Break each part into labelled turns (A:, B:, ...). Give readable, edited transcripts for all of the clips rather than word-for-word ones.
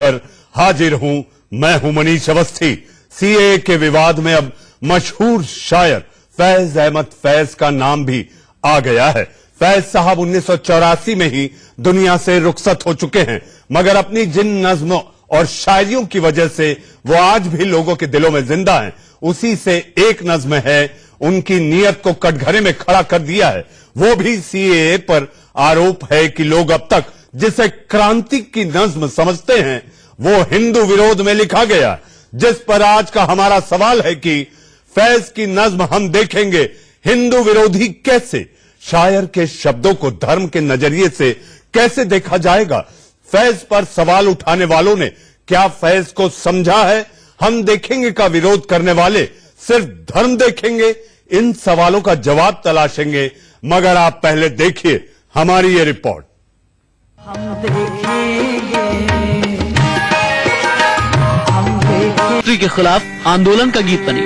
A: लेकर हाजिर हूं। मैं हूं मनीष अवस्थी। सीए के विवाद में अब मशहूर शायर फैज अहमद फैज का नाम भी आ गया है। फैज साहब 1984 में ही दुनिया से रुखसत हो चुके हैं, मगर अपनी जिन नज्मों और शायरियों की वजह से वो आज भी लोगों के दिलों में जिंदा हैं। उसी से एक नज्म है, उनकी नीयत को कटघरे में खड़ा कर दिया है। वो भी सीएए पर आरोप है कि लोग अब तक जिसे क्रांति की नज्म समझते हैं वो हिंदू विरोध में लिखा गया, जिस पर आज का हमारा सवाल है कि फैज की नज्म हम देखेंगे हिंदू विरोधी कैसे? शायर के शब्दों को धर्म के नजरिए से कैसे देखा जाएगा? फैज पर सवाल उठाने वालों ने क्या फैज को समझा है? हम देखेंगे का विरोध करने वाले सिर्फ धर्म देखेंगे? इन सवालों का जवाब तलाशेंगे, मगर आप पहले देखिए हमारी ये रिपोर्ट।
B: हम देखेंगे
C: के खिलाफ आंदोलन का गीत बनी।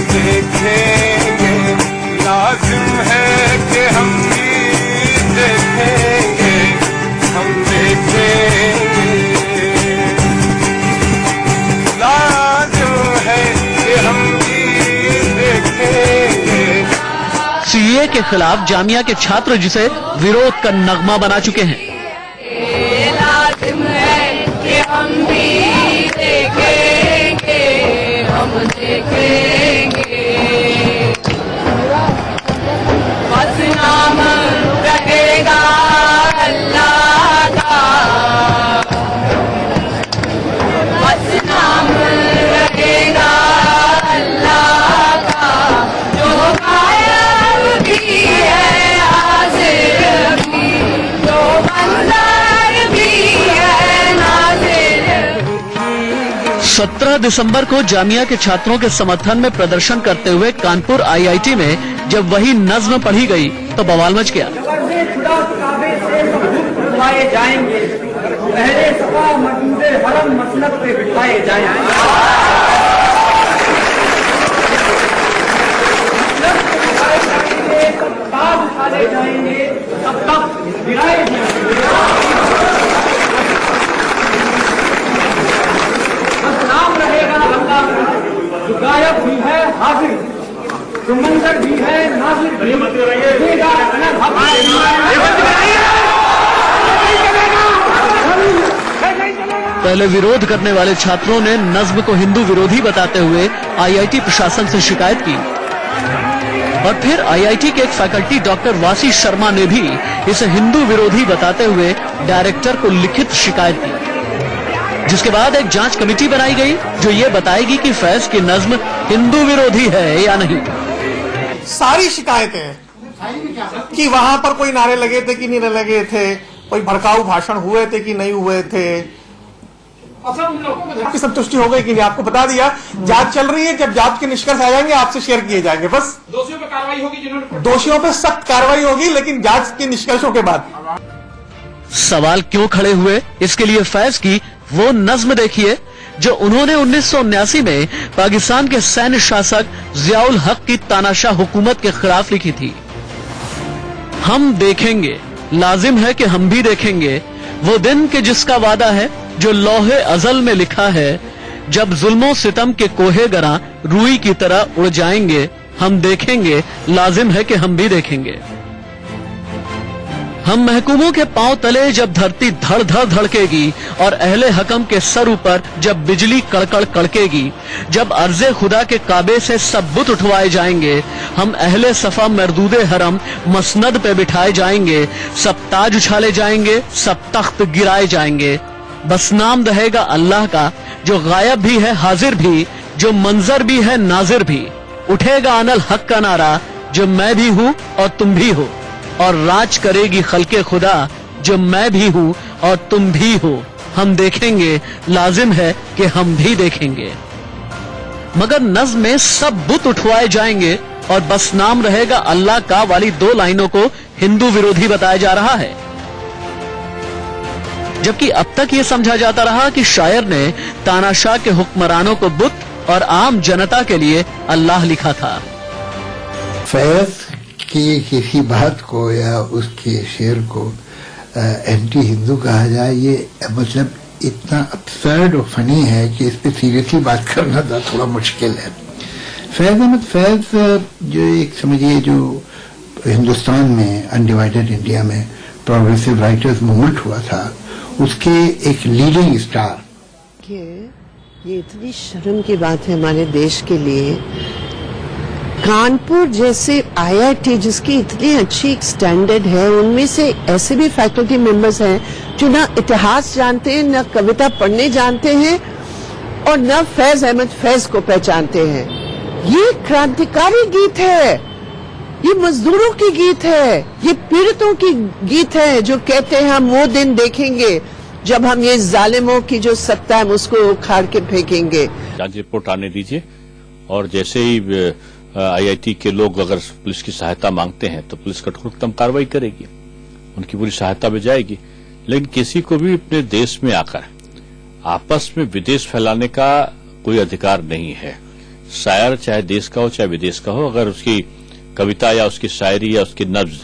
D: देखेंगे लाजिम है कि हम भी देखेंगे, हम देखेंगे लाजिम है कि हम भी देखेंगे।
C: सीए के खिलाफ जामिया के छात्र जिसे विरोध का नगमा बना चुके हैं।
B: लाजिम है कि हम भी देखेंगे, हम देखेंगे बस नाम रहेगा अल्लाह का, बस नाम रहेगा अल्लाह का, जो गायब भी है हाजिर भी, जो मंजर भी है नाज़िर।
C: 17 दिसंबर को जामिया के छात्रों के समर्थन में प्रदर्शन करते हुए कानपुर आईआईटी में जब वही नज्म पढ़ी गई तो बवाल मच गया।
E: बिठाए जाएंगे, पहले सफा मजूदे हरम मसनद पे बिठाए जाएंगे, ताज उठाए जाएंगे, तब तक गिराए जाएंगे। बस नाम रहेगा अल्लाह का, जो गायब भी है हाजिर, जो मंजर भी है नाज़िर भी, देगा अलग हक।
C: पहले विरोध करने वाले छात्रों ने नज्म को हिंदू विरोधी बताते हुए आईआईटी प्रशासन से शिकायत की और फिर आईआईटी के एक फैकल्टी डॉक्टर वासी शर्मा ने भी इसे हिंदू विरोधी बताते हुए डायरेक्टर को लिखित शिकायत की, जिसके बाद एक जांच कमेटी बनाई गई जो ये बताएगी कि फैज की नज्म हिंदू विरोधी है या नहीं।
F: सारी शिकायतें कि वहां पर कोई नारे लगे थे कि नहीं लगे थे, कोई भड़काऊ भाषण हुए थे कि नहीं हुए थे, आपकी संतुष्टि हो गई कि नहीं? आपको बता दिया जांच चल रही है, जब जांच के निष्कर्ष आ जाएंगे आपसे शेयर किए जाएंगे। बस
E: दोषियों पर कार्रवाई होगी, जिन्होंने
F: दोषियों पर सख्त कार्रवाई होगी, लेकिन जांच के निष्कर्षों के बाद।
C: सवाल क्यों खड़े हुए, इसके लिए फैज की वो नज्म देखिए जो उन्होंने 1979 में पाकिस्तान के सैन्य शासक जियाउल हक की तानाशाह हुकूमत के खिलाफ लिखी थी। हम देखेंगे, लाजिम है कि हम भी देखेंगे वो दिन के जिसका वादा है जो लौहे अजल में लिखा है, जब जुल्मों सितम के कोहे गरा रूई की तरह उड़ जाएंगे। हम देखेंगे, लाजिम है कि हम भी देखेंगे। हम महकूमों के पांव तले जब धरती धड़ धड़ धड़केगी और अहले हकम के सर ऊपर जब बिजली कड़कड़ कड़केगी, जब अर्ज़े खुदा के काबे से सब बुत उठवाए जाएंगे, हम अहले सफा मरदूदे हरम मसनद पे बिठाए जाएंगे, सब ताज उछाले जाएंगे, सब तख्त गिराए जाएंगे। बस नाम रहेगा अल्लाह का, जो गायब भी है हाजिर भी, जो मंजर भी है नाजिर भी। उठेगा अनल हक का नारा, जो मैं भी हूँ और तुम भी हो, और राज करेगी खल्के खुदा, जो मैं भी हूँ और तुम भी हो। हम देखेंगे, लाजिम है कि हम भी देखेंगे। मगर नज्म में सब बुत उठवाए जाएंगे और बस नाम रहेगा अल्लाह का वाली दो लाइनों को हिंदू विरोधी बताया जा रहा है, जबकि अब तक ये समझा जाता रहा कि शायर ने तानाशाह के हुक्मरानों को बुत और आम जनता के लिए अल्लाह लिखा था।
G: फैज उसकी किसी बात को या उसके शेर को एंटी हिंदू कहा जाए, ये मतलब इतना अब्सर्ड और फनी है कि इस पे सीरियसली बात करना थोड़ा मुश्किल है। फैज अहमद फैज जो एक समझिए जो हिंदुस्तान में अनडिवाइडेड इंडिया में प्रोग्रेसिव राइटर्स मूवमेंट हुआ था, उसके एक लीडिंग स्टार।
H: ये इतनी शर्म की बात है हमारे देश के लिए, कानपुर जैसे IIT जिसकी इतनी अच्छी स्टैंडर्ड है, उनमें से ऐसे भी फैकल्टी मेंबर्स हैं जो ना इतिहास जानते हैं, ना कविता पढ़ने जानते हैं और ना फैज अहमद फैज को पहचानते हैं। ये क्रांतिकारी गीत है, ये मजदूरों की गीत है, ये पीड़ितों की गीत है जो कहते हैं हम वो दिन देखेंगे जब हम ये जालिमों की जो सत्ता है उसको उखाड़ के फेंकेंगे।
I: जांच रिपोर्ट आने दीजिए और जैसे ही IIT के लोग अगर पुलिस की सहायता मांगते हैं तो पुलिस कठोरतम कार्रवाई करेगी, उनकी पूरी सहायता भी जाएगी। लेकिन किसी को भी अपने देश में आकर आपस में विदेश फैलाने का कोई अधिकार नहीं है। शायर चाहे देश का हो चाहे विदेश का हो, अगर उसकी कविता या उसकी शायरी या उसकी नब्ज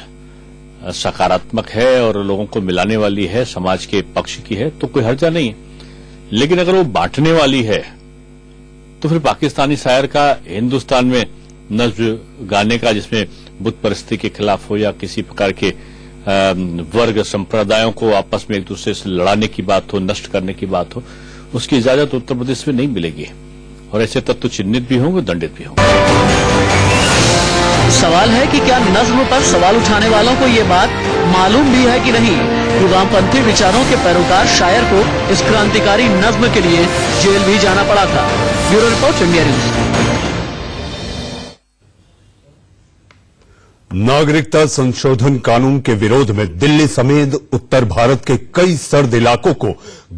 I: सकारात्मक है और लोगों को मिलाने वाली है, समाज के पक्ष की है, तो कोई हर्जा नहीं है। लेकिन अगर वो बांटने वाली है तो फिर पाकिस्तानी शायर का हिंदुस्तान में नज्म गाने का जिसमें बुत परस्ती के खिलाफ हो या किसी प्रकार के वर्ग संप्रदायों को आपस में एक दूसरे से लड़ाने की बात हो, नष्ट करने की बात हो, उसकी इजाजत उत्तर प्रदेश में नहीं मिलेगी और ऐसे तत्व चिन्हित भी होंगे, दंडित भी होंगे।
C: सवाल है कि क्या नज्म पर सवाल उठाने वालों को ये बात मालूम भी है कि नहीं कि वामपंथी विचारों के पैरोकार शायर को इस क्रांतिकारी नज्म के लिए जेल भी जाना पड़ा था। Bureau report, India news.
A: नागरिकता संशोधन कानून के विरोध में दिल्ली समेत उत्तर भारत के कई सर्द इलाकों को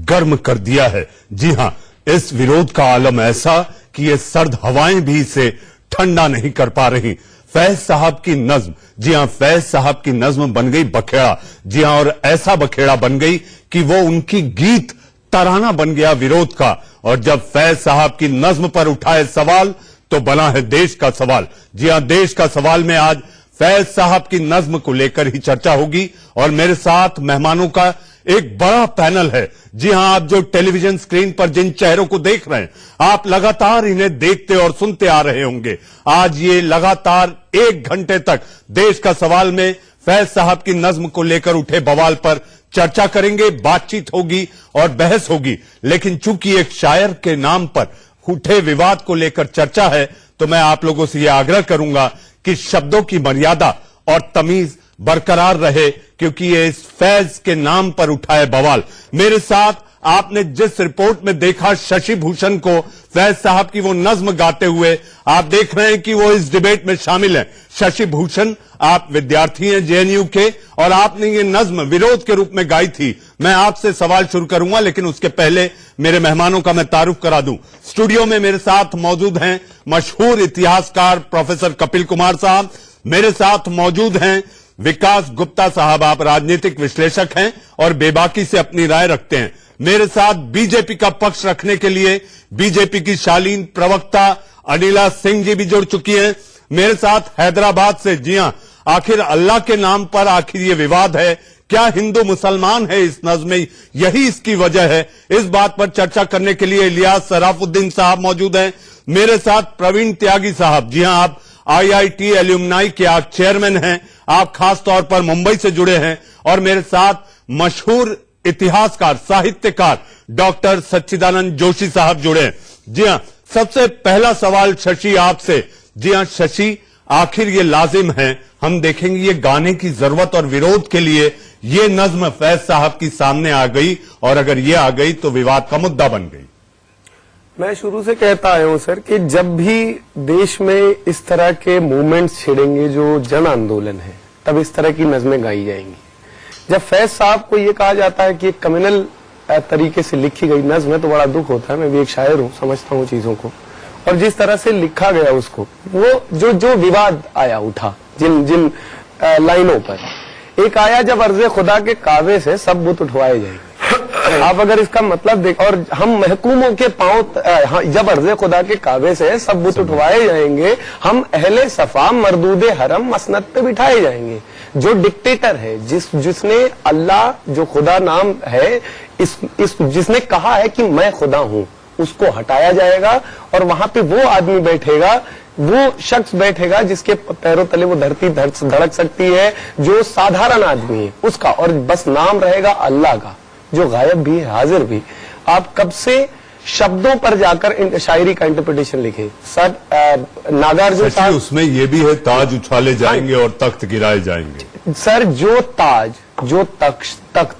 A: गर्म कर दिया है। जी हां, इस विरोध का आलम ऐसा कि ये सर्द हवाएं भी इसे ठंडा नहीं कर पा रही। फैज साहब की नज्म, जी हां, फैज साहब की नज्म बन गई बखेड़ा। जी हां, और ऐसा बखेड़ा बन गई कि वो उनकी गीत तराना बन गया विरोध का। और जब फैज साहब की नज्म पर उठाए सवाल तो बना है देश का सवाल। जी हां, देश का सवाल में आज फैज साहब की नज्म को लेकर ही चर्चा होगी और मेरे साथ मेहमानों का एक बड़ा पैनल है। जी हां, आप जो टेलीविजन स्क्रीन पर जिन चेहरों को देख रहे हैं, आप लगातार इन्हें देखते और सुनते आ रहे होंगे। आज ये लगातार 1 घंटे तक देश का सवाल में फैज साहब की नज्म को लेकर उठे बवाल पर चर्चा करेंगे, बातचीत होगी और बहस होगी। लेकिन चूंकि एक शायर के नाम पर उठे विवाद को लेकर चर्चा है, तो मैं आप लोगों से यह आग्रह करूंगा कि शब्दों की मर्यादा और तमीज बरकरार रहे, क्योंकि ये इस फैज के नाम पर उठाए बवाल। मेरे साथ आपने जिस रिपोर्ट में देखा शशि भूषण को फैज साहब की वो नज्म गाते हुए, आप देख रहे हैं कि वो इस डिबेट में शामिल हैं। शशि भूषण, आप विद्यार्थी हैं JNU के और आपने ये नज्म विरोध के रूप में गाई थी। मैं आपसे सवाल शुरू करूंगा, लेकिन उसके पहले मेरे मेहमानों का मैं तारुफ करा दूं। स्टूडियो में मेरे साथ मौजूद हैं मशहूर इतिहासकार प्रोफेसर कपिल कुमार साहब, मेरे साथ मौजूद हैं विकास गुप्ता साहब, आप राजनीतिक विश्लेषक हैं और बेबाकी से अपनी राय रखते हैं। मेरे साथ बीजेपी का पक्ष रखने के लिए बीजेपी की शालीन प्रवक्ता अनिला सिंह जी भी जुड़ चुकी हैं। मेरे साथ हैदराबाद से, जी हां, आखिर अल्लाह के नाम पर आखिर ये विवाद है, क्या हिंदू मुसलमान है इस नज्म में, यही इसकी वजह है, इस बात पर चर्चा करने के लिए इलियास सराफुद्दीन साहब मौजूद हैं। मेरे साथ प्रवीण त्यागी साहब, जी हां, आप IIT एल्यूमनाई के आप चेयरमैन हैं, आप खास तौर पर मुंबई से जुड़े हैं। और मेरे साथ मशहूर इतिहासकार साहित्यकार डॉक्टर सच्चिदानंद जोशी साहब जुड़े हैं। जी हां, सबसे पहला सवाल शशि आपसे। जी हां शशि, आखिर ये लाजिम है, हम देखेंगे ये गाने की जरूरत और विरोध के लिए ये नज्म फैज साहब की सामने आ गई और अगर ये आ गई तो विवाद का मुद्दा बन गई।
J: मैं शुरू से कहता आया हूं सर कि जब भी देश में इस तरह के मूवमेंट्स छिड़ेंगे जो जन आंदोलन है, तब इस तरह की नज़में गाई जाएंगी। जब फैज साहब को ये कहा जाता है कि एक कम्युनल तरीके से लिखी गई नज्म है तो बड़ा दुख होता है। मैं भी एक शायर हूं, समझता हूं चीजों को, और जिस तरह से लिखा गया उसको, वो जो विवाद आया उठा जिन लाइनों पर, एक आया जब अर्ज़े खुदा के काबे से सब बुत उठवाए जाएंगे। आप अगर इसका मतलब देख, और हम महकूमों के पांव जब अर्ज़े खुदा के काबे से सब बुत उठवाए जाएंगे, हम अहले सफा मरदूदे हरम मसनद पे बिठाए जाएंगे। जो डिक्टेटर है, जिसने अल्लाह जो खुदा नाम है, जिसने कहा है कि मैं खुदा हूं, उसको हटाया जाएगा और वहां पे वो आदमी बैठेगा, वो शख्स बैठेगा जिसके पैरों तले वो धरती धड़क सकती है, जो साधारण आदमी है उसका, और बस नाम रहेगा अल्लाह का, जो गायब भी है हाजिर भी। आप कब से शब्दों पर जाकर शायरी का इंटरप्रिटेशन लिखे सर। नागार्जुन साहब,
A: उसमें ये भी है ताज उछाले जाएंगे और तख्त गिराए जाएंगे।
J: सर जो ताज, जो तख्त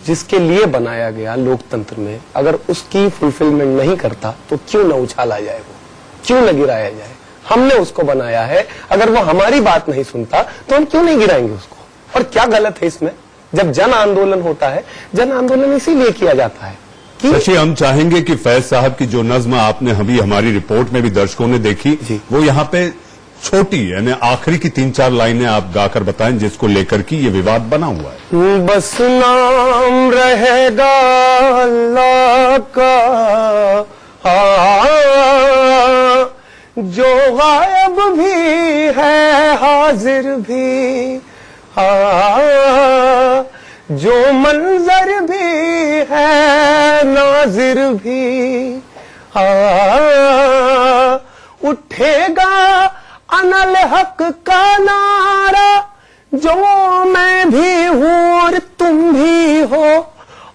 J: जिसके लिए बनाया गया लोकतंत्र में, अगर उसकी फुलफिलमेंट नहीं करता तो क्यों न उछाला जाए, वो क्यों न गिराया जाए? हमने उसको बनाया है, अगर वो हमारी बात नहीं सुनता तो हम क्यों नहीं गिराएंगे उसको? और क्या गलत है इसमें? जब जन आंदोलन होता है, जन आंदोलन इसीलिए किया जाता है कि
A: शशि, हम चाहेंगे कि फैज साहब की जो नज्म आपने अभी हमारी रिपोर्ट में भी दर्शकों ने देखी, वो यहाँ पे छोटी यानी आखिरी की 3-4 लाइनें आप गाकर बताएं, जिसको लेकर की ये विवाद बना हुआ है।
J: बस नाम रहेगा अल्लाह का, जो गायब भी है हाजिर भी, जो मंजर भी है नाजिर भी, उठेगा अनल हक का नारा, जो मैं भी हूं और तुम भी हो,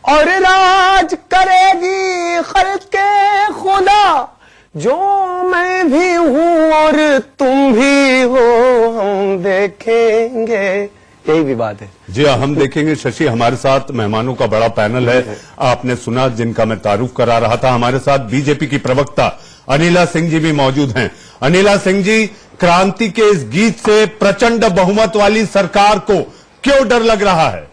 J: और राज करेगी खल्के खुदा, जो मैं भी हूं और तुम भी हो, हम देखेंगे। यही विवाद है
A: जी हाँ, हम देखेंगे। शशि, हमारे साथ मेहमानों का बड़ा पैनल है, आपने सुना, जिनका मैं तारुफ करा रहा था। हमारे साथ बीजेपी की प्रवक्ता अनिला सिंह जी भी मौजूद हैं। अनिला सिंह जी, क्रांति के इस गीत से प्रचंड बहुमत वाली सरकार को क्यों डर लग रहा है?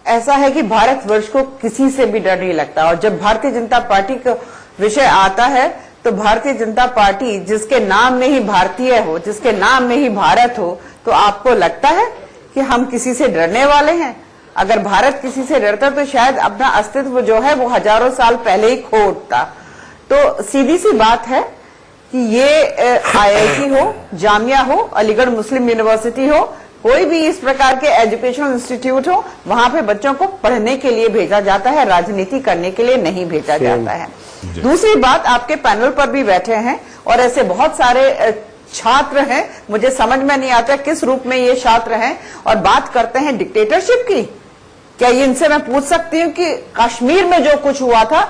K: ऐसा है कि भारतवर्ष को किसी से भी डर नहीं लगता, और जब भारतीय जनता पार्टी का विषय आता है तो भारतीय जनता पार्टी जिसके नाम में ही भारतीय हो, जिसके नाम में ही भारत हो, तो आपको लगता है कि हम किसी से डरने वाले हैं? अगर भारत किसी से डरता तो शायद अपना अस्तित्व जो है वो हजारों साल पहले ही खो उठता। तो सीधी सी बात है कि ये IIT हो, जामिया हो, अलीगढ़ मुस्लिम यूनिवर्सिटी हो, कोई भी इस प्रकार के एजुकेशनल इंस्टीट्यूट हो, वहां पे बच्चों को पढ़ने के लिए भेजा जाता है, राजनीति करने के लिए नहीं भेजा जाता है। दूसरी बात, आपके पैनल पर भी बैठे हैं और ऐसे बहुत सारे छात्र हैं, मुझे समझ में नहीं आता किस रूप में ये छात्र हैं, और बात करते हैं डिक्टेटरशिप की। क्या ये इनसे मैं पूछ सकती हूँ कि कश्मीर में जो कुछ हुआ था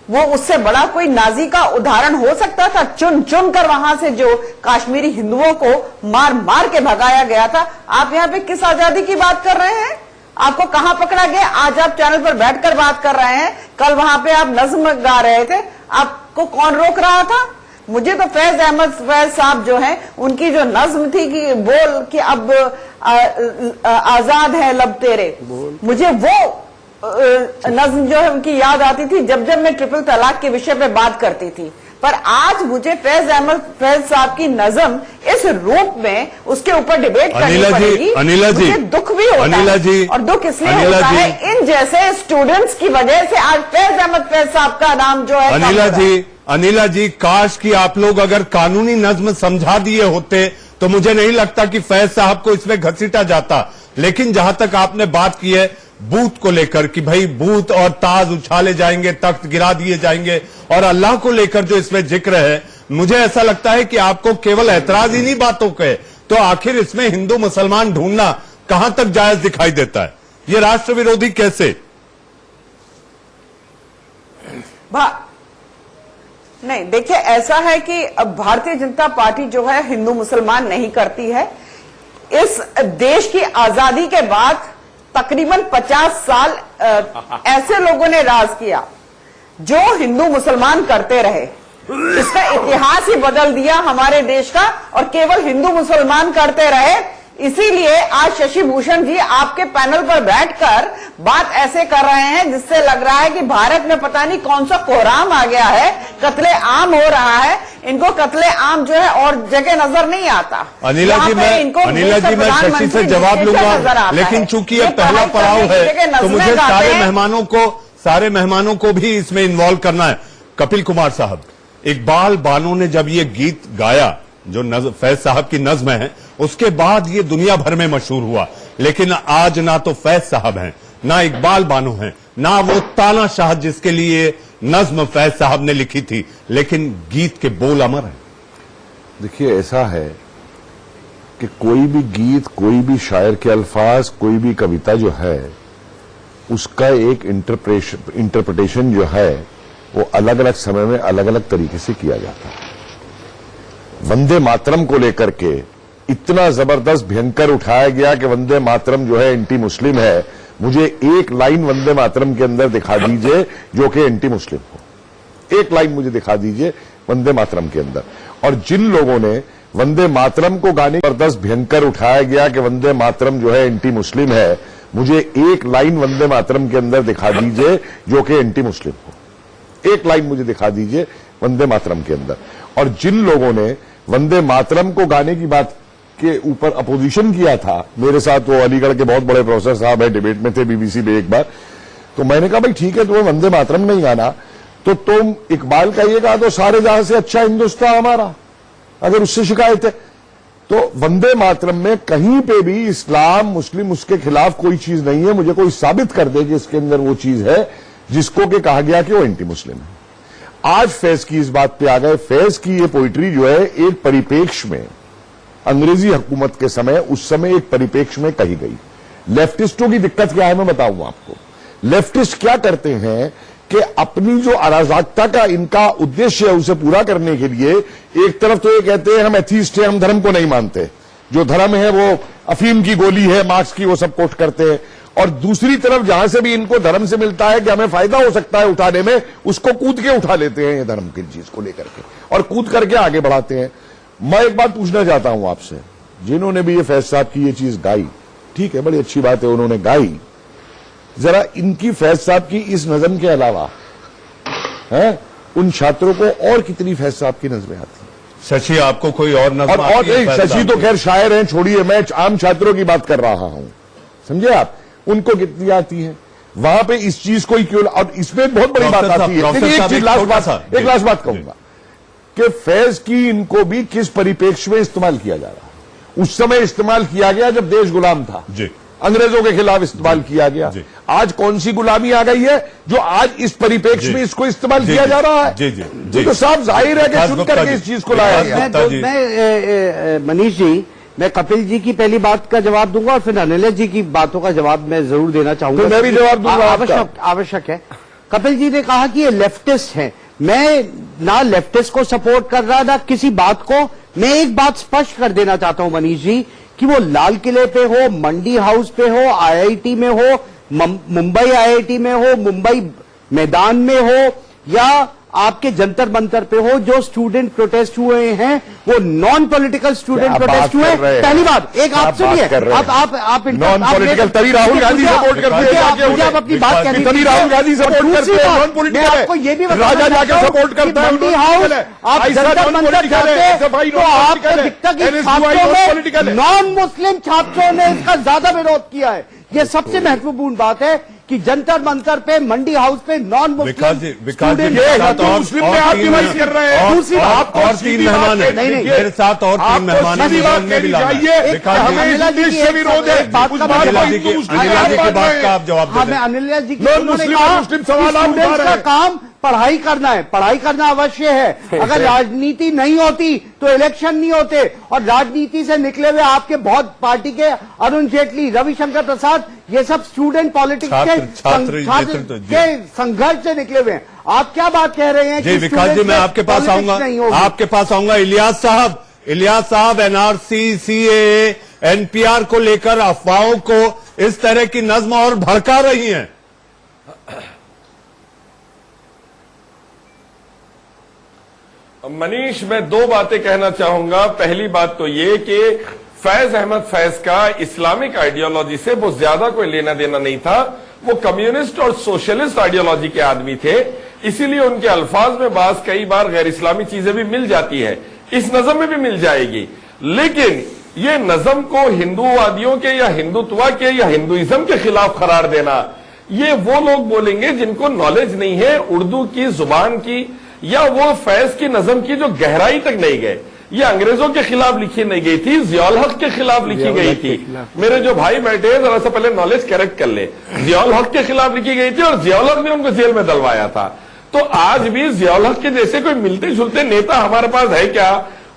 K: वो उससे बड़ा कोई नाजी का उदाहरण हो सकता था? चुन चुन कर वहां से जो कश्मीरी हिंदुओं को मार मार के भगाया गया था। आप यहाँ पे किस आजादी की बात कर रहे हैं? आपको कहां पकड़ा गया? आज आप चैनल पर बैठकर बात कर रहे हैं, कल वहां पे आप नज्म गा रहे थे, आपको कौन रोक रहा था? मुझे तो फैज अहमद फैज साहब जो हैं, उनकी जो नज्म थी कि बोल कि अब आजाद है लब तेरे, मुझे वो नज्म जो है उनकी याद आती थी जब जब मैं ट्रिपल तलाक के विषय पे बात करती थी। पर आज मुझे फैज अहमद फैज साहब की नज्म इस रूप में उसके ऊपर डिबेट करनी पड़ेगी।
A: अनिला जी,
K: मुझे दुख भी होता है, और दुख इसलिए होता है इन जैसे स्टूडेंट्स की वजह से आज फैज अहमद फैज साहब का नाम जो है।
A: अनिला जी, काश कि आप लोग अगर कानूनी नज्म समझा दिए होते तो मुझे नहीं लगता कि फैज साहब को इसमें घसीटा जाता। लेकिन जहां तक आपने बात की है बूथ को लेकर कि भाई बूथ और ताज उछाले जाएंगे, तख्त गिरा दिए जाएंगे, और अल्लाह को लेकर जो इसमें जिक्र है, मुझे ऐसा लगता है कि आपको केवल ऐतराज ही नहीं बातों के, तो आखिर इसमें हिंदू मुसलमान ढूंढना कहां तक जायज दिखाई देता है? ये राष्ट्र विरोधी कैसे?
K: नहीं, देखिए ऐसा है कि अब भारतीय जनता पार्टी जो है हिंदू मुसलमान नहीं करती है। इस देश की आजादी के बाद तकरीबन 50 साल ऐसे लोगों ने राज किया जो हिंदू मुसलमान करते रहे। इसका इतिहास ही बदल दिया हमारे देश का, और केवल हिंदू मुसलमान करते रहे, इसीलिए आज शशि भूषण जी आपके पैनल पर बैठकर बात ऐसे कर रहे हैं जिससे लग रहा है कि भारत में पता नहीं कौन सा कोहराम आ गया है, कत्ले आम हो रहा है। इनको कत्ले आम जो है और जगह नजर नहीं आता।
A: अनिला जी मैं शशि से जवाब लूंगा, लेकिन चूंकि अब पहला पड़ाव है तो मुझे सारे मेहमानों को भी इसमें इन्वॉल्व करना है। कपिल कुमार साहब, इकबाल बानो ने जब ये गीत गाया जो फैज साहब की नज्म है, उसके बाद ये दुनिया भर में मशहूर हुआ। लेकिन आज ना तो फैज साहब हैं, ना इकबाल बानो हैं, ना वो ताना शाह जिसके लिए नज्म फैज साहब ने लिखी थी, लेकिन गीत के बोल अमर हैं।
L: देखिए, ऐसा है कि कोई भी गीत, कोई भी शायर के अल्फाज, कोई भी कविता जो है, उसका एक इंटरप्रिटेशन जो है वो अलग अलग समय में अलग अलग तरीके से किया जाता है। वंदे मातरम को लेकर के इतना जबरदस्त भयंकर उठाया गया कि वंदे मातरम जो है एंटी मुस्लिम है। मुझे एक लाइन वंदे मातरम के अंदर दिखा दीजिए जो कि एंटी मुस्लिम हो। एक लाइन मुझे दिखा दीजिए वंदे मातरम के अंदर। और जिन लोगों ने वंदे मातरम को गाने जबरदस्त भयंकर उठाया गया कि वंदे मातरम जो है एंटी मुस्लिम है, मुझे एक लाइन वंदे मातरम के अंदर दिखा दीजिए जो कि एंटी मुस्लिम हो। एक लाइन मुझे दिखा दीजिए वंदे मातरम के अंदर। और जिन लोगों ने वंदे मातरम को गाने की बात के ऊपर अपोजिशन किया था, मेरे साथ वो अलीगढ़ के बहुत बड़े प्रोफेसर साहब है, डिबेट में थे बीबीसी में एक बार, तो मैंने कहा भाई ठीक है, तुम्हें वंदे मातरम नहीं गाना तो तुम इकबाल का ये गा दो, सारे जहां से अच्छा हिंदुस्तान हमारा, अगर उससे शिकायत है तो। वंदे मातरम में कहीं पे भी इस्लाम मुस्लिम उसके खिलाफ कोई चीज नहीं है। मुझे कोई साबित कर दे कि इसके अंदर वो चीज है जिसको कि कहा गया कि वो एंटी मुस्लिम है। आज फैज की इस बात पे आ गए। फैज की ये पोइट्री जो है एक परिपेक्ष में, अंग्रेजी हुकूमत के समय, उस समय एक परिपेक्ष में कही गई। लेफ्टिस्टों की दिक्कत क्या है मैं बताऊंगा आपको। लेफ्टिस्ट क्या करते हैं कि अपनी जो अराजकता का इनका उद्देश्य है उसे पूरा करने के लिए एक तरफ तो ये कहते हैं हम एथीस्ट हैं, हम धर्म को नहीं मानते, जो धर्म है वो अफीम की गोली है, मार्क्स की, वो सब कोट करते हैं। और दूसरी तरफ जहां से भी इनको धर्म से मिलता है कि हमें फायदा हो सकता है उठाने में, उसको कूद के उठा लेते हैं ये धर्म की चीज को लेकर के, और कूद करके आगे बढ़ाते हैं। मैं एक बात पूछना चाहता हूं आपसे, जिन्होंने भी ये फैज साहब की ये चीज गाई, ठीक है, बड़ी अच्छी बात है उन्होंने गाई, जरा इनकी फैज साहब की इस नज्म के अलावा है उन छात्रों को और कितनी फैज साहब की नजमें आती हैं?
A: शशि, आपको कोई और नज्म?
L: और नहीं, शशि तो खैर शायर हैं, छोड़िए, मैं आम छात्रों की बात कर रहा हूं, समझे आप, उनको कितनी आती है वहां पे इस चीज को ही क्यों। और इसमें बहुत बड़ी बात आती है, एक लास्ट बात कहूंगा कि फैज की इनको भी किस परिप्रेक्ष्य में इस्तेमाल किया जा रहा है। उस समय इस्तेमाल किया गया जब देश गुलाम था, अंग्रेजों के खिलाफ इस्तेमाल किया गया। आज कौन सी गुलामी आ गई है जो आज इस परिप्रेक्ष्य में इसको इस्तेमाल किया जा रहा है? जी तो साफ जाहिर है कि सुन करके इस चीज को लाया गया।
M: मनीष जी, मैं कपिल जी की पहली बात का जवाब दूंगा और फिर अनिल जी की बातों का जवाब मैं जरूर देना चाहूंगा।
L: तो मैं भी जवाब दूंगा,
M: आवश्यक है। कपिल जी ने कहा कि ये लेफ्टिस्ट हैं। मैं ना लेफ्टिस्ट को सपोर्ट कर रहा ना किसी बात को। मैं एक बात स्पष्ट कर देना चाहता हूं मनीष जी, कि वो लाल किले पे हो, मंडी हाउस पे हो, आईआईटी में हो, मुंबई आईआईटी में हो, मुंबई मैदान में हो, या आपके जंतर मंतर पे हो, जो स्टूडेंट प्रोटेस्ट हुए हैं वो नॉन पॉलिटिकल स्टूडेंट प्रोटेस्ट हुए। पहली बात, एक आप सुनिए, आप
L: नॉन पॉलिटिकल, तभी राहुल गांधी सपोर्ट करते हैं।
M: मुझे आप अपनी बात कहनी,
L: तभी राहुल गांधी सपोर्ट करते हैं, नॉन पॉलिटिकल।
M: मैं आपको ये भी
L: राजा जाके सपोर्ट करता है,
M: मंडी हाउस आप जंतर मंतर जाते तो आपको दिखता कि छात्रों में, नॉन मुस्लिम छात्रों ने इसका ज्यादा विरोध किया है। ये सबसे महत्वपूर्ण बात है कि जंतर मंतर पे, मंडी हाउस पे नॉन मुस्लिम
L: मुस्लिम में आप डिवाइस कर रहे हैं।
M: दूसरी बात,
A: और 3 मेहमान है मेरे साथ, और 3 मेहमान
L: है,
A: आप जवाब
M: हमें अनिल जी का काम पढ़ाई करना है, पढ़ाई करना अवश्य है। अगर राजनीति नहीं होती तो इलेक्शन नहीं होते, और राजनीति से निकले हुए आपके बहुत पार्टी के अरुण जेटली, रविशंकर प्रसाद, ये सब स्टूडेंट पॉलिटिक्स के संघर्ष से निकले हुए हैं। आप क्या बात कह रहे हैं?
A: जी विकास जी, मैं आपके पास आऊंगा। इलियास साहब, एनआरसी, सीएए, एनपीआर को लेकर अफवाहों को इस तरह की नज्म और भड़का रही हैं।
N: मनीष, मैं 2 बातें कहना चाहूंगा। पहली बात तो ये कि फैज अहमद फैज का इस्लामिक आइडियोलॉजी से बहुत ज्यादा कोई लेना देना नहीं था। वो कम्युनिस्ट और सोशलिस्ट आइडियोलॉजी के आदमी थे, इसीलिए उनके अल्फाज में बाज कई बार गैर इस्लामी चीजें भी मिल जाती है, इस नज़म में भी मिल जाएगी। लेकिन ये नज़म को हिंदूवादियों के या हिंदुत्व के या हिंदुइज्म के खिलाफ करार देना, ये वो लोग बोलेंगे जिनको नॉलेज नहीं है उर्दू की जुबान की या वो फैज की नज़म की जो गहराई तक नहीं गए। ये अंग्रेजों के खिलाफ लिखी नहीं गई थी, जियाउल हक के खिलाफ लिखी गई थी। मेरे जो भाई बैठे हैं जरा सा पहले नॉलेज करेक्ट कर ले, जियाउल हक के खिलाफ लिखी गई थी और जियाउल हक ने उनको जेल में डलवाया था। तो आज भी जियाउल हक के जैसे कोई मिलते जुलते नेता हमारे पास है क्या,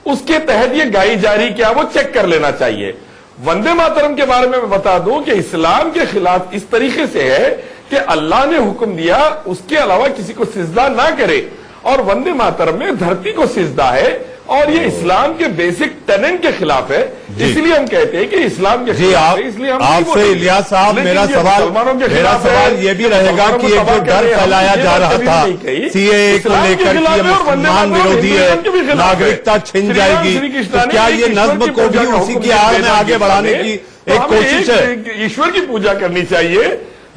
N: उसके तहत ये गाई जा रही क्या, वो चेक कर लेना चाहिए। वंदे मातरम के बारे में मैं बता दूं कि इस्लाम के खिलाफ इस तरीके से है कि अल्लाह ने हुक्म दिया उसके अलावा किसी को सिजदा ना करे, और वंदे मातरम में धरती को सिजदा है, और ये इस्लाम के बेसिक टेनेंट के खिलाफ है। इसलिए हम कहते हैं कि इस्लाम के खिलाफ है, इसलिए हम
A: आपसे इलियास साहब मेरा सवाल ये भी रहेगा कि एक जो डर फैलाया जा रहा था सीएए को लेकर कि ये मुसलमान विरोधी है, नागरिकता छिन जाएगी, तो क्या ये नज्म को भी उसी की आड़ में आगे बढ़ाने की एक कोशिश है?
N: ईश्वर की पूजा करनी चाहिए,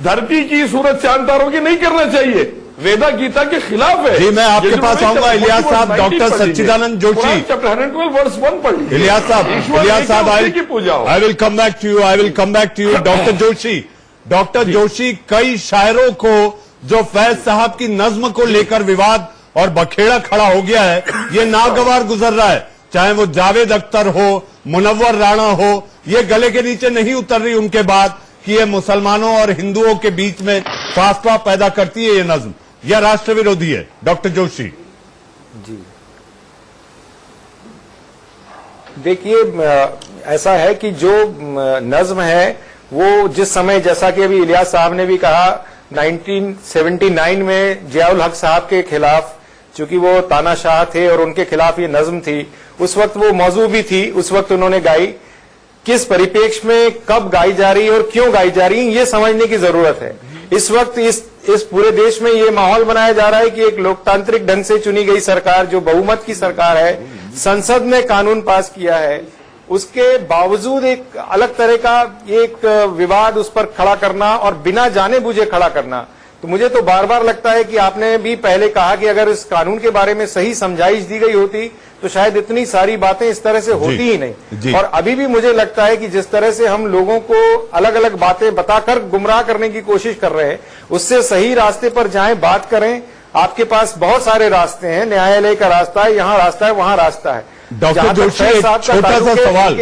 N: धरती की, सूरज चांद तारों की नहीं करना चाहिए, वेदा गीता के खिलाफ है।
A: जी मैं आपके पास आऊंगा इलियास साहब। Doctor Sachchidanand Joshi,
N: chapter 112 verse 1 पढ़ लीजिए।
A: इलियास साहब I will come back to you doctor Joshi. Doctor Joshi, कई शायरों को जो फैज साहब की नज्म को लेकर विवाद और बखेड़ा खड़ा हो गया है, ये नागवार गुजर रहा है, चाहे वो जावेद अख्तर हो, मुनव्वर राणा हो, ये गले के नीचे नहीं उतर रही उनके बाद कि ये मुसलमानों और हिंदुओं के बीच में फासला पैदा करती है ये नज्म, या राष्ट्र विरोधी है? डॉक्टर जोशी
O: जी देखिए, ऐसा है कि जो नज्म है वो जिस समय, जैसा कि अभी इलियास साहब ने भी कहा, 1979 में जियाउल हक साहब के खिलाफ, चूंकि वो तानाशाह थे और उनके खिलाफ ये नज्म थी, उस वक्त वो मौजू भी थी, उस वक्त उन्होंने गाई। किस परिप्रेक्ष्य में कब गाई जा रही है और क्यों गाई जा रही है, ये समझने की जरूरत है। इस वक्त इस पूरे देश में ये माहौल बनाया जा रहा है कि एक लोकतांत्रिक ढंग से चुनी गई सरकार, जो बहुमत की सरकार है, संसद ने कानून पास किया है, उसके बावजूद एक अलग तरह का एक विवाद उस पर खड़ा करना और बिना जाने बुझे खड़ा करना, तो मुझे तो बार बार लगता है कि आपने भी पहले कहा कि अगर इस कानून के बारे में सही समझाइश दी गई होती तो शायद इतनी सारी बातें इस तरह से होती ही नहीं। और अभी भी मुझे लगता है कि जिस तरह से हम लोगों को अलग अलग बातें बताकर गुमराह करने की कोशिश कर रहे हैं, उससे सही रास्ते पर जाएं, बात करें। आपके पास बहुत सारे रास्ते हैं, न्यायालय का रास्ता है, यहाँ रास्ता है, वहाँ रास्ता है।
A: डॉक्टर जोशी, एक छोटा सा सवाल,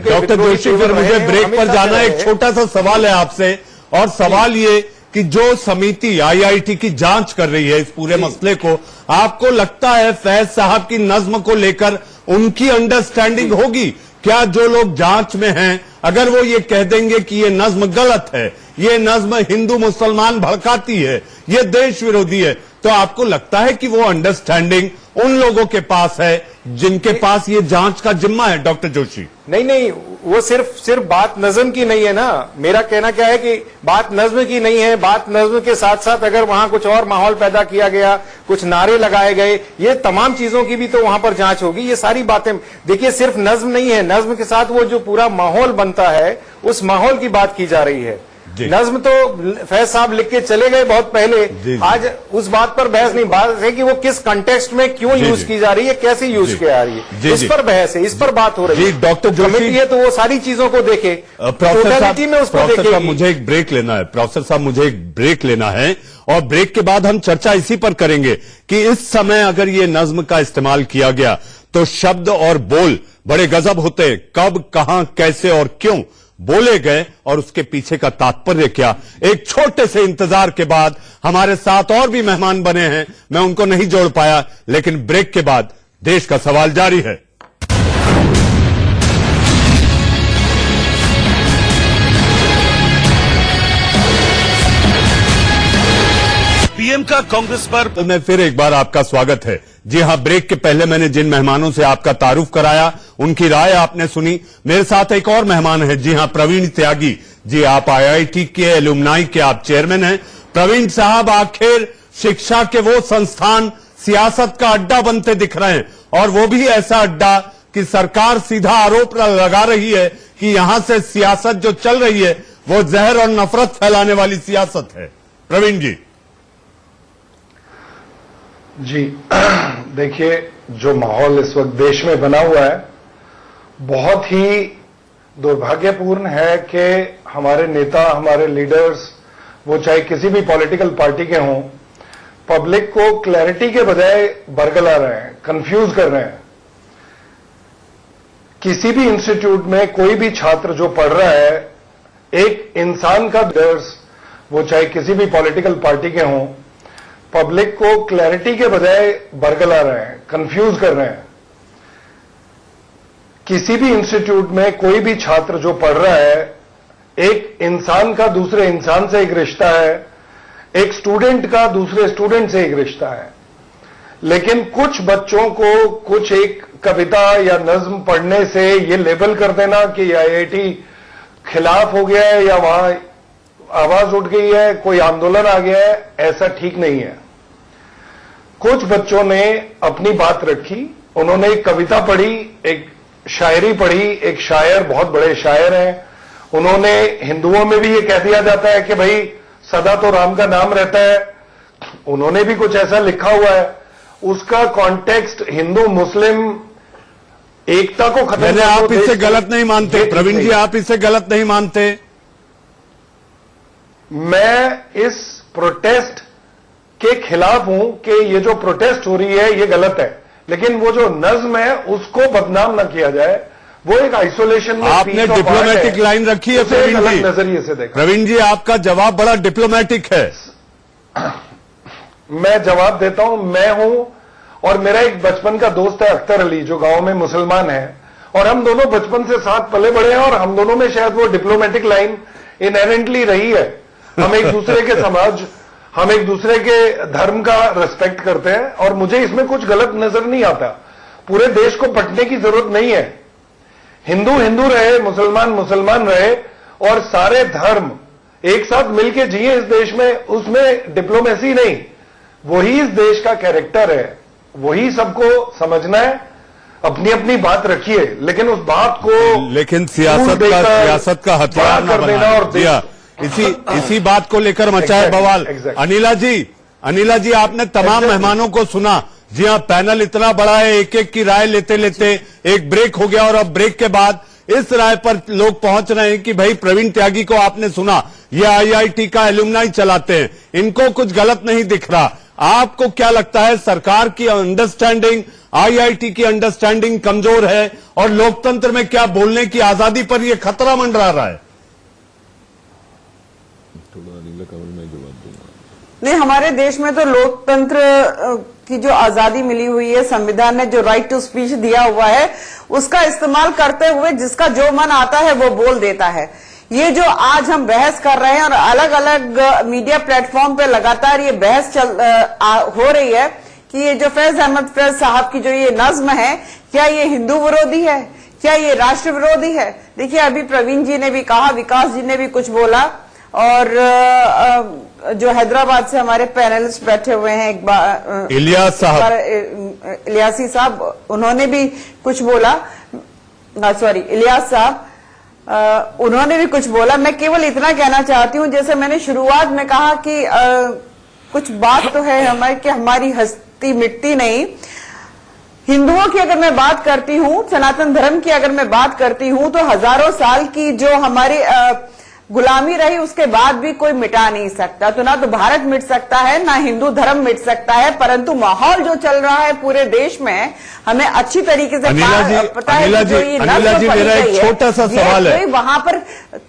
A: डॉक्टर जोशी फिर मुझे ब्रेक पर जाना है, एक छोटा सा सवाल है आपसे, और सवाल ये कि जो समिति आईआईटी की जांच कर रही है इस पूरे मसले को, आपको लगता है फैज साहब की नज्म को लेकर उनकी अंडरस्टैंडिंग होगी क्या? जो लोग जांच में हैं, अगर वो ये कह देंगे कि ये नज्म गलत है, ये नज्म हिंदू मुसलमान भड़काती है, ये देश विरोधी है, तो आपको लगता है कि वो अंडरस्टैंडिंग उन लोगों के पास है जिनके पास ये जांच का जिम्मा है? डॉक्टर जोशी,
O: नहीं, वो सिर्फ बात नज्म की नहीं है ना। मेरा कहना क्या है कि बात नज्म की नहीं है, बात नज्म के साथ साथ अगर वहां कुछ और माहौल पैदा किया गया, कुछ नारे लगाए गए, ये तमाम चीजों की भी तो वहां पर जांच होगी। ये सारी बातें देखिए, सिर्फ नज्म नहीं है, नज्म के साथ वो जो पूरा माहौल बनता है, उस माहौल की बात की जा रही है। नज्म तो फैज साहब लिख के चले गए बहुत पहले, आज उस बात पर बहस नहीं, बात है कि वो किस कंटेक्स्ट में क्यों यूज की जा रही है, कैसे यूज की जा रही है, इस पर बहस है, इस पर बात हो रही है।
A: डॉक्टर जोशी
O: है तो वो सारी चीजों को देखे, टोटलिटी में उसको देखेगी।
A: मुझे एक ब्रेक लेना है, प्रोफेसर साहब मुझे एक ब्रेक लेना है, और ब्रेक के बाद हम चर्चा इसी पर करेंगे कि इस समय अगर ये नज्म का इस्तेमाल किया गया तो शब्द और बोल बड़े गजब होते, कब, कहां, कैसे और क्यों बोले गए और उसके पीछे का तात्पर्य क्या। एक छोटे से इंतजार के बाद हमारे साथ और भी मेहमान बने हैं, मैं उनको नहीं जोड़ पाया, लेकिन ब्रेक के बाद देश का सवाल जारी है। पीएम का कांग्रेस पर में फिर एक बार आपका स्वागत है। जी हां, ब्रेक के पहले मैंने जिन मेहमानों से आपका तारुफ कराया, उनकी राय आपने सुनी। मेरे साथ एक और मेहमान है, जी हां, प्रवीण त्यागी जी, आप आईआईटी के एलुमनाई के आप चेयरमैन हैं। प्रवीण साहब, आखिर शिक्षा के वो संस्थान सियासत का अड्डा बनते दिख रहे हैं, और वो भी ऐसा अड्डा कि सरकार सीधा आरोप लगा रही है कि यहां से सियासत जो चल रही है वो जहर और नफरत फैलाने वाली सियासत है। प्रवीण जी।
P: जी देखिए, जो माहौल इस वक्त देश में बना हुआ है बहुत ही दुर्भाग्यपूर्ण है कि हमारे नेता, हमारे लीडर्स, वो चाहे किसी भी पॉलिटिकल पार्टी के हों, पब्लिक को क्लैरिटी के बजाय बरगला रहे हैं, कंफ्यूज कर रहे हैं। किसी भी इंस्टीट्यूट में कोई भी छात्र जो पढ़ रहा है, एक इंसान का लीडर्स, वो चाहे किसी भी पॉलिटिकल पार्टी के हों, पब्लिक को क्लैरिटी के बजाय बरगला रहे हैं, कंफ्यूज कर रहे हैं। किसी भी इंस्टीट्यूट में कोई भी छात्र जो पढ़ रहा है, एक इंसान का दूसरे इंसान से एक रिश्ता है, एक स्टूडेंट का दूसरे स्टूडेंट से एक रिश्ता है। लेकिन कुछ बच्चों को कुछ एक कविता या नज्म पढ़ने से ये लेबल कर देना कि आईआईटी खिलाफ हो गया है या वहां आवाज उठ गई है, कोई आंदोलन आ गया है, ऐसा ठीक नहीं है। कुछ बच्चों ने अपनी बात रखी, उन्होंने एक कविता पढ़ी, एक शायरी पढ़ी, एक शायर, बहुत बड़े शायर हैं, उन्होंने, हिंदुओं में भी ये कह दिया जाता है कि भाई सदा तो राम का नाम रहता है, उन्होंने भी कुछ ऐसा लिखा हुआ है। उसका कॉन्टेक्स्ट हिंदू मुस्लिम एकता को खत्म करना।
A: आप इसे गलत नहीं मानते प्रवीण जी? आप इसे गलत नहीं मानते?
P: मैं इस प्रोटेस्ट के खिलाफ हूं कि ये जो प्रोटेस्ट हो रही है ये गलत है, लेकिन वो जो नज्म है उसको बदनाम न किया जाए। वो एक आइसोलेशन में
A: आपने डिप्लोमेटिक लाइन रखी है प्रवीण जी।
P: नजरिए से देखा
A: प्रवीण जी, आपका जवाब बड़ा डिप्लोमेटिक है।
P: मैं जवाब देता हूं, मैं हूं और मेरा एक बचपन का दोस्त है अख्तर अली, जो गांव में मुसलमान है, और हम दोनों बचपन से साथ पले बड़े हैं और हम दोनों में शायद वो डिप्लोमेटिक लाइन इनहेरेंटली रही है। हम एक दूसरे के समाज, हम एक दूसरे के धर्म का रिस्पेक्ट करते हैं और मुझे इसमें कुछ गलत नजर नहीं आता। पूरे देश को बंटने की जरूरत नहीं है। हिंदू हिंदू रहे, मुसलमान मुसलमान रहे और सारे धर्म एक साथ मिलकर जिए इस देश में, उसमें डिप्लोमेसी नहीं, वही इस देश का कैरेक्टर है। वही सबको समझना है, अपनी अपनी बात रखिए, लेकिन उस बात को
A: लेकिन सियासत का हथियार न बनाना। इसी बात को लेकर मचा है बवाल। अनिला जी, आपने तमाम मेहमानों को सुना। जी हाँ, पैनल इतना बड़ा है, एक एक की राय लेते लेते एक ब्रेक हो गया और अब ब्रेक के बाद इस राय पर लोग पहुंच रहे हैं कि भाई प्रवीण त्यागी को आपने सुना, ये आईआईटी का एलुमनाई चलाते हैं, इनको कुछ गलत नहीं दिख रहा। आपको क्या लगता है, सरकार की अंडरस्टैंडिंग, आईआईटी की अंडरस्टैंडिंग कमजोर है और लोकतंत्र में क्या बोलने की आजादी पर यह खतरा मंडरा रहा है?
K: नहीं, हमारे देश में तो लोकतंत्र की जो आजादी मिली हुई है, संविधान ने जो राइट टू स्पीच दिया हुआ है, उसका इस्तेमाल करते हुए जिसका जो मन आता है वो बोल देता है। ये जो आज हम बहस कर रहे हैं और अलग अलग मीडिया प्लेटफॉर्म पे लगातार ये बहस हो रही है कि ये जो फैज अहमद फैज साहब की जो ये नज्म है, क्या ये हिंदू विरोधी है, क्या ये राष्ट्र विरोधी है? देखिए, अभी प्रवीण जी ने भी कहा, विकास जी ने भी कुछ बोला और जो हैदराबाद से हमारे पैनलिस्ट बैठे हुए हैं, एक बार इलियासी साहब, उन्होंने भी कुछ बोला, सॉरी इलियास साहब, उन्होंने भी कुछ बोला। मैं केवल इतना कहना चाहती हूं, जैसे मैंने शुरुआत में कहा कि कुछ बात तो है हमारी कि हमारी हस्ती मिटती नहीं। हिंदुओं की अगर मैं बात करती हूं, सनातन धर्म की अगर मैं बात करती हूं, तो हजारों साल की जो हमारी गुलामी रही, उसके बाद भी कोई मिटा नहीं सकता। तो ना तो भारत मिट सकता है, ना हिंदू धर्म मिट सकता है, परंतु माहौल जो चल रहा है पूरे देश में, हमें अच्छी तरीके से पता है कि जो ये नस्ल पड़ी गई है,
A: छोटा सा सवाल है,
K: वहां पर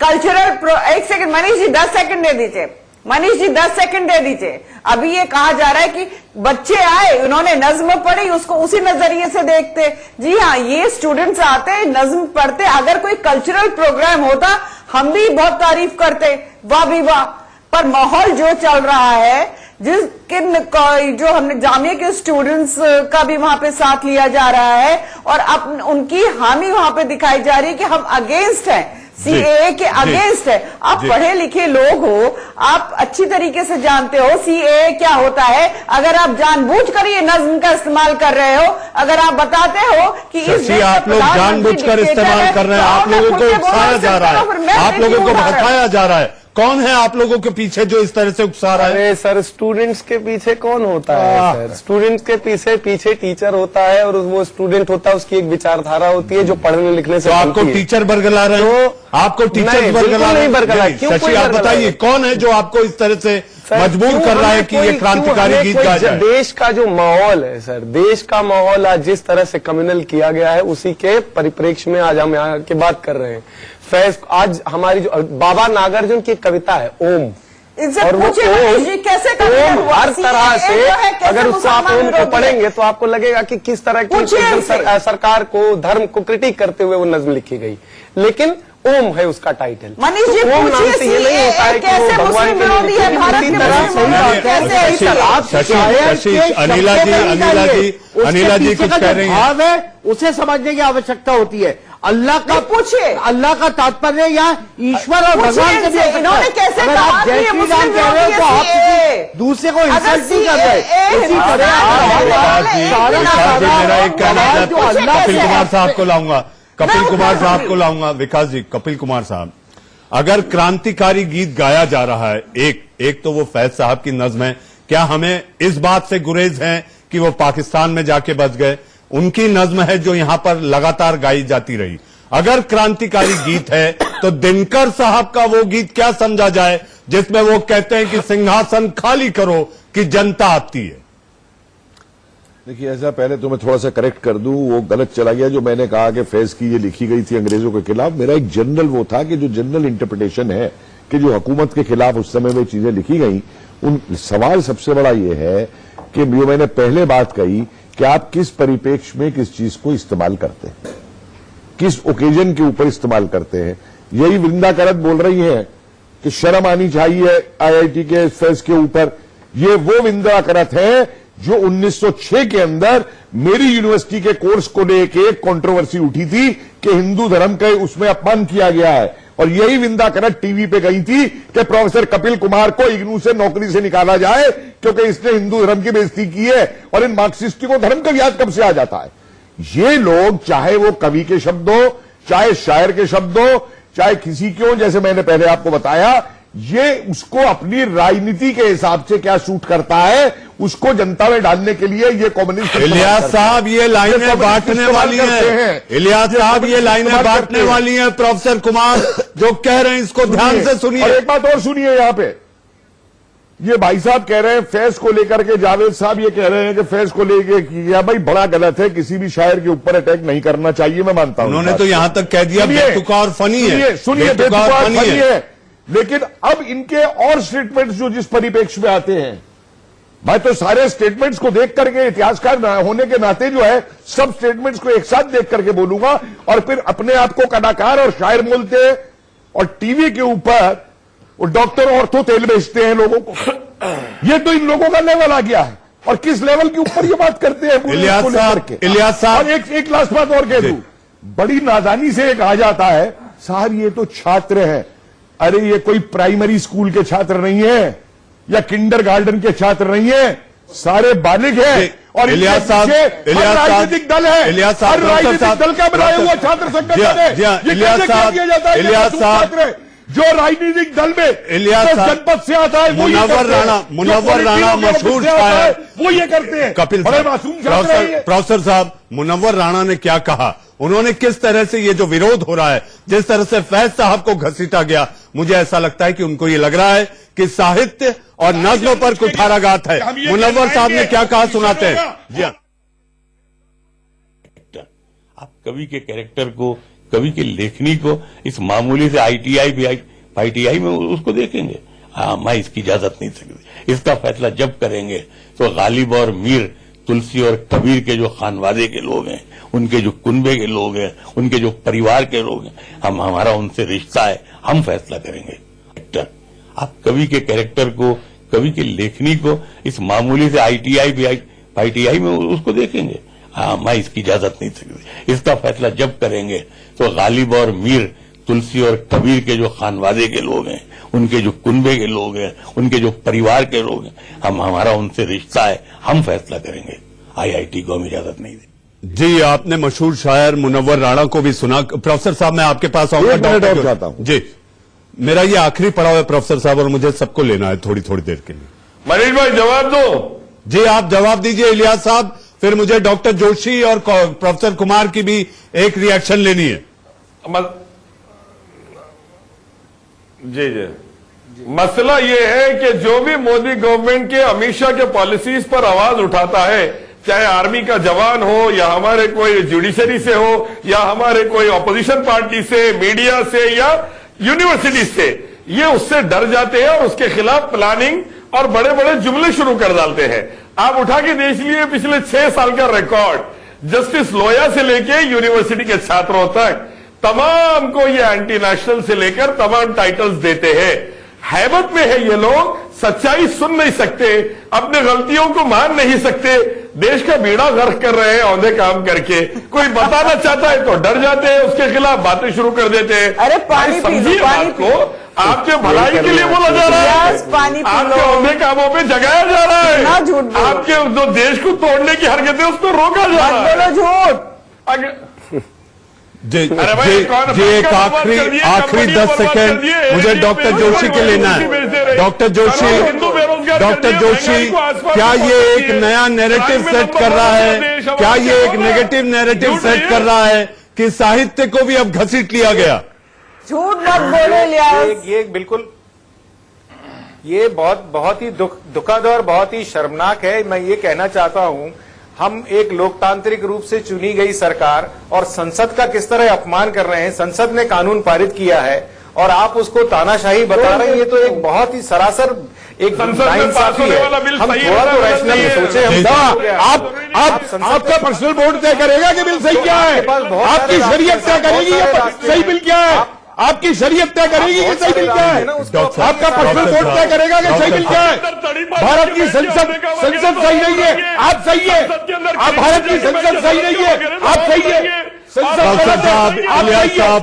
K: कल्चरल, एक सेकंड मनीष जी, 10 सेकंड दे दीजिए, मनीष जी 10 सेकंड दे दीजिए। अभी ये कहा जा रहा है कि बच्चे आए, उन्होंने नज्म पढ़ी, उसको उसी नजरिए से देखते। जी हाँ, ये स्टूडेंट्स आते, नज्म पढ़ते, अगर कोई कल्चरल प्रोग्राम होता हम भी बहुत तारीफ करते, वाह भी वाह। पर माहौल जो चल रहा है, जो हमने जामिया के स्टूडेंट्स का भी वहां पे साथ लिया जा रहा है और अब उनकी हामी वहां पे दिखाई जा रही है कि हम अगेंस्ट हैं। सीएए के अगेंस्ट है। आप पढ़े लिखे लोग हो, आप अच्छी तरीके से जानते हो सीएए क्या होता है। अगर आप जानबूझकर ये नज्म का इस्तेमाल कर रहे हो, अगर आप बताते हो कि इस देश
A: आप लोग जानबूझकर इस्तेमाल कर रहे हैं, आप लोगों को उकसाया जा रहा है, आप लोगों को भड़काया जा रहा है। कौन है आप लोगों के पीछे जो इस तरह से उकसा रहा है?
J: अरे सर, स्टूडेंट्स के पीछे कौन होता है सर? स्टूडेंट्स के पीछे टीचर होता है, और वो स्टूडेंट होता है, उसकी एक विचारधारा होती है जो पढ़ने लिखने से।
A: तो आपको टीचर बरगला रहे हैं? आपको टीचर बरगला रहे हैं? शशि, आप बताइए कौन है जो आपको इस तरह से मजबूर कर रहा है कि ये क्रांतिकारी गीत गाया जाए?
J: देश का जो माहौल है सर, देश का माहौल आज जिस तरह से कम्युनल किया गया है, उसी के परिप्रेक्ष्य में आज हम यहाँ की बात कर रहे हैं। फैज, आज हमारी जो बाबा नागार्जुन की कविता है ओम, और वो
K: कैसे
J: ओम हर तरह से, अगर उससे आप ओम को पढ़ेंगे तो आपको लगेगा कि किस तरह की सरकार को, धर्म को क्रिटिक करते हुए वो नज्म लिखी गई, लेकिन ओम है उसका टाइटल।
K: मनीष जी,
J: ओम नाम से ये नहीं होता है कि वो भगवान के लिए
A: अनिला जी कुछ कह रही
M: भाव है, उसे समझने की आवश्यकता होती है। अल्लाह का पूछे, अल्लाह का तात्पर्य या ईश्वर और भगवान से भी।
K: इन्होंने कैसे
M: अगर
K: कहा
M: आप जय श्री राम कह रहे हो तो आप किसी दूसरे को इंसल्ट नहीं कर रहे। इसी
A: मेरा एक कपिल कुमार साहब को लाऊंगा, कपिल कुमार साहब को लाऊंगा। विकास जी, कपिल कुमार साहब, अगर क्रांतिकारी गीत गाया जा रहा है, एक तो वो फैज साहब की नज्म है, क्या हमें इस बात से गुरेज है कि वो पाकिस्तान में जाके बच गए? उनकी नज्म है जो यहां पर लगातार गाई जाती रही। अगर क्रांतिकारी गीत है तो दिनकर साहब का वो गीत क्या समझा जाए जिसमें वो कहते हैं कि सिंहासन खाली करो कि जनता आती है?
L: देखिए, ऐसा पहले तो मैं थोड़ा सा करेक्ट कर दूं, वो गलत चला गया जो मैंने कहा कि फैज की ये लिखी गई थी अंग्रेजों के खिलाफ। मेरा एक जनरल वो था कि जो जनरल इंटरप्रिटेशन है कि जो हुकूमत के खिलाफ उस समय में चीजें लिखी गई, उन सवाल सबसे बड़ा ये है कि जो मैंने पहले बात कही कि आप किस परिप्रेक्ष्य में किस चीज को इस्तेमाल करते हैं, किस ओकेजन के ऊपर इस्तेमाल करते हैं। यही वृंदा करत बोल रही है कि शर्म आनी चाहिए आईआईटी के फैज के ऊपर। ये वो वृंदा करत है जो 1906 के अंदर मेरी यूनिवर्सिटी के कोर्स को लेके कंट्रोवर्सी उठी थी कि हिंदू धर्म का उसमें अपमान किया गया है, और यही विंदा करत टीवी पे गई थी कि प्रोफेसर कपिल कुमार को इग्नू से नौकरी से निकाला जाए क्योंकि इसने हिंदू धर्म की बेइज्जती की है, और इन मार्क्सिस्टों को धर्म का याद कब से आ जाता है? ये लोग, चाहे वो कवि के शब्द हो, चाहे शायर के शब्द हो, चाहे किसी के हो, जैसे मैंने पहले आपको बताया, ये उसको अपनी राजनीति के हिसाब से क्या सूट करता है उसको जनता में डालने के लिए ये कम्युनिस्ट।
A: इलियास साहब ये लाइनें बांटने वाली हैं, इलियास साहब ये लाइनें बांटने वाली हैं। प्रोफेसर कुमार जो कह रहे हैं इसको ध्यान से सुनिए।
L: और एक बात और सुनिए, यहां पे ये भाई साहब कह रहे हैं फैज को लेकर के, जावेद साहब ये कह रहे हैं कि फैज को लेकर किया। भाई बड़ा गलत है, किसी भी शायर के ऊपर अटैक नहीं करना चाहिए, मैं मानता हूं।
A: उन्होंने तो यहां तक कह दिया बेतुका और फनी है।
L: सुनिए, बेतुका और फनी है, लेकिन अब इनके और स्टेटमेंट्स जो जिस परिप्रेक्ष्य में आते हैं, मैं तो सारे स्टेटमेंट्स को देख करके, इतिहासकार होने के नाते जो है सब स्टेटमेंट्स को एक साथ देख करके बोलूंगा, और फिर अपने आप को कलाकार और शायर बोलते हैं, और टीवी के ऊपर वो डॉक्टर ऑर्थो तेल बेचते हैं लोगों को। ये तो इन लोगों का लेवल आ गया है, और किस लेवल के ऊपर ये बात करते हैं
A: इलियास साहब।
L: और एक लास्ट बात और कह दूं, बड़ी नादानी से कहा जाता है साहब ये तो छात्र हैं। अरे ये कोई प्राइमरी स्कूल के छात्र नहीं है या किंडरगार्टन के छात्र नहीं है, सारे बालिग हैं, और
A: इलियास साहब,
L: राजनीतिक दल है, हर राजनीतिक दल का बनाया हुआ छात्र संगठन है। ये कैसे कह दिया जाता है
A: इलियास साहब
L: जो राजनीतिक दल में
A: इलियास
L: जनपद से आता है,
A: मुनव्वर राणा मशहूर शायर,
L: वो ये करते हैं।
A: कपिल प्रोफेसर साहब, मुनव्वर राणा ने क्या कहा, उन्होंने किस तरह से ये जो विरोध हो रहा है, जिस तरह से फैज साहब को घसीटा गया, मुझे ऐसा लगता है कि उनको ये लग रहा है कि साहित्य और नज्म पर कुठाराघात है। मुनव्वर साहब ने क्या कहा सुनाते हैं। जी हाँ,
Q: आप कवि के कैरेक्टर को, कवि की लेखनी को इस मामूली से आईटीआई में उसको देखेंगे। हाँ, मैं इसकी इजाजत नहीं सकती। इसका फैसला जब करेंगे तो गालिब और मीर, तुलसी और कबीर के जो खानवादे के लोग हैं, उनके जो कुनबे के लोग हैं, उनके जो परिवार के लोग हैं, हमारा उनसे रिश्ता है, हम फैसला करेंगे। आप कवि के कैरेक्टर को, कवि की लेखनी को इस मामूली से आईटीआई में उसको देखेंगे। हाँ, मैं इसकी इजाजत नहीं सकती। इसका फैसला जब करेंगे तो गालिब और मीर, तुलसी और कबीर के जो खानवादे के लोग हैं, उनके जो कुनबे के लोग हैं, उनके जो परिवार के लोग हैं, हमारा उनसे रिश्ता है, हम फैसला करेंगे। आईआईटी को हम इजाजत नहीं देंगे।
A: जी, आपने मशहूर शायर मुनव्वर राणा को भी सुना। प्रोफेसर साहब, मैं आपके पास आऊंगा।
L: चाहता हूं
A: जी, मेरा ये आखिरी पड़ाव है प्रोफेसर साहब, और मुझे सबको लेना है थोड़ी थोड़ी देर के लिए।
N: मनीष भाई जवाब दो। जी,
A: आप जवाब दीजिए इलियास साहब, फिर मुझे डॉक्टर जोशी और प्रोफेसर कुमार की भी एक रिएक्शन लेनी है।
N: जी, मसला ये है कि जो भी मोदी गवर्नमेंट के अमित शाह के पॉलिसीज पर आवाज उठाता है, चाहे आर्मी का जवान हो या हमारे कोई जुडिशरी से हो या हमारे कोई ऑपोजिशन पार्टी से, मीडिया से या यूनिवर्सिटी से, ये उससे डर जाते हैं और उसके खिलाफ प्लानिंग और बड़े बड़े जुमले शुरू कर डालते हैं। आप उठा के देख लिए पिछले 6 साल का रिकॉर्ड, जस्टिस लोया से लेके यूनिवर्सिटी के छात्रों तक तमाम को ये एंटी नेशनल से लेकर तमाम टाइटल्स देते हैं। हैबत में है ये लोग, सच्चाई सुन नहीं सकते, अपने गलतियों को मान नहीं सकते, देश का बीड़ा गर्क कर रहे हैं औंधे काम करके। कोई बताना चाहता है तो डर जाते हैं, उसके खिलाफ बातें शुरू कर देते हैं।
K: अरे पानी
N: समझिए बात को, आपके भलाई के लिए बोला जा रहा है, आपके औंधे कामों पे जगाया जा रहा है, आपके जो देश को तोड़ने की हरकतें उसको रोका जा रहा है।
K: झूठ।
A: जी, एक आखिरी 10 सेकेंड मुझे डॉक्टर जोशी के लेना है। डॉक्टर जोशी, क्या ये एक नया नैरेटिव सेट कर रहा है? क्या ये एक नेगेटिव नैरेटिव सेट कर रहा है कि साहित्य को भी अब घसीट लिया गया?
K: झूठ मत बोलो।
O: ये बिल्कुल, ये बहुत ही दुखद और बहुत ही शर्मनाक है। मैं ये कहना चाहता हूं, हम एक लोकतांत्रिक रूप से चुनी गई सरकार और संसद का किस तरह अपमान कर रहे हैं। संसद ने कानून पारित किया है और आप उसको तानाशाही बता रहे हैं। ये तो एक बहुत ही सरासर एक नाइंसाफी है। हम थोड़ा तो रैशनल सोचे।
R: आपका पर्सनल बोर्ड तय करेगा कि बिल सही क्या है, आपकी शरीयत तय करेगी सही बिल क्या है, आपकी शरीयत तय करेगी कि सही बिल क्या है, आपका पर्सनल बोर्ड तय करेगा कि सही बिल क्या है। भारत की संसद सही नहीं है, आप सही है। आप भारत की संसद सही नहीं है, आप सही है।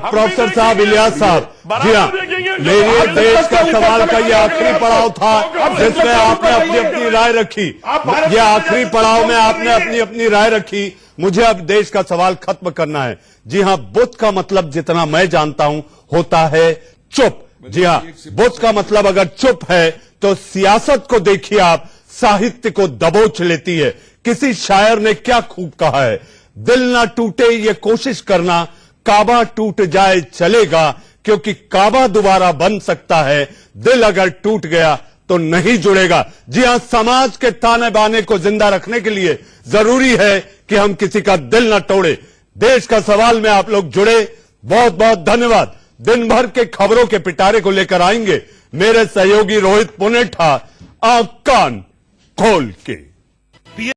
A: प्रोफेसर साहब इलियास साहब, जी हाँ, मेरे देश का सवाल का ये आखिरी पड़ाव था जिसमें आपने अपनी अपनी राय रखी। ये आखिरी पड़ाव में आपने अपनी अपनी राय रखी। मुझे अब देश का सवाल खत्म करना है। जी हाँ, बुद्ध का मतलब जितना मैं जानता हूं होता है चुप। जी हाँ, बुद्ध का मतलब अगर चुप है तो सियासत को देखिए आप, साहित्य को दबोच लेती है। किसी शायर ने क्या खूब कहा है, दिल ना टूटे ये कोशिश करना, काबा टूट जाए चलेगा, क्योंकि काबा दोबारा बन सकता है, दिल अगर टूट गया तो नहीं जुड़ेगा। जी हां, समाज के ताने बाने को जिंदा रखने के लिए जरूरी है कि हम किसी का दिल न तोड़े। देश का सवाल में आप लोग जुड़े, बहुत बहुत धन्यवाद। दिन भर के खबरों के पिटारे को लेकर आएंगे मेरे सहयोगी रोहित पुनेठा, आंख कान खोल के।